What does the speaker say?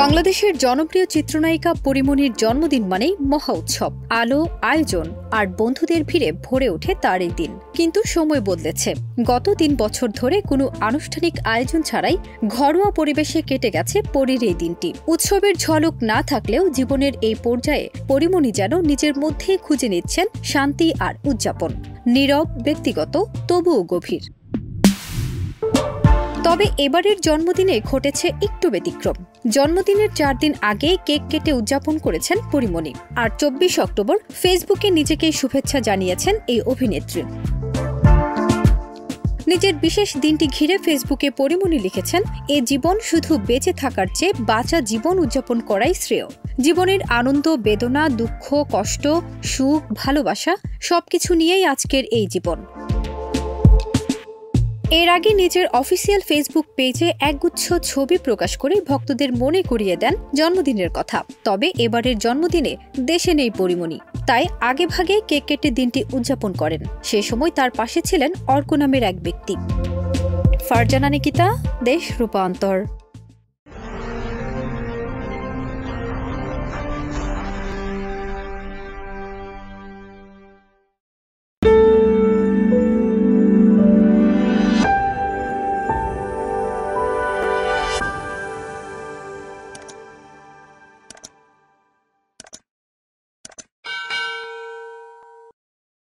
বাংলাদেশের জনপ্রিয় চিত্রনায়িকা পরীমনির জন্মদিন মানেই মহা উৎসব, আলো, আয়োজন আর বন্ধুদের ভিড়ে ভরে ওঠে তার এই দিন। কিন্তু সময় বদলেছে। গত ৩ বছর ধরে কোনো আনুষ্ঠানিক আয়োজন ছাড়াই ঘরোয়া পরিবেশে কেটে গেছে পরীর এই দিনটি। উৎসবের ঝলক না থাকলেও জীবনের এই পর্যায়ে পরীমনি যেন নিজের মধ্যেই খুঁজে নিচ্ছেন শান্তি আর উদযাপন। নীরব, ব্যক্তিগত, তবুও গভীর। তবে এবারের জন্মদিনে ঘটেছে একটু ব্যতিক্রম। জন্মদিনের ৪ দিন আগে কেক কেটে উদযাপন করেছেন পরীমনি, আর ২৪ অক্টোবর ফেসবুকে নিজেকে শুভেচ্ছা জানিয়েছেন এই অভিনেত্রী। নিজের বিশেষ দিনটি ঘিরে ফেসবুকে পরীমনি লিখেছেন, এ জীবন শুধু বেঁচে থাকার চেয়ে বাঁচা জীবন উদযাপন করাই শ্রেয়। জীবনের আনন্দ, বেদনা, দুঃখ, কষ্ট, সুখ, ভালোবাসা সবকিছু নিয়েই আজকের এই জীবন। এর আগে নিজের অফিসিয়াল ফেসবুক পেজে একগুচ্ছ ছবি প্রকাশ করে ভক্তদের মনে করিয়ে দেন জন্মদিনের কথা। তবে এবারের জন্মদিনে দেশে নেই পরীমনি, তাই আগেভাগে কেক কেটে দিনটি উদযাপন করেন। সে সময় তার পাশে ছিলেন অর্ক নামের এক ব্যক্তি। ফারজানা নিকিতা, দেশ রূপান্তর।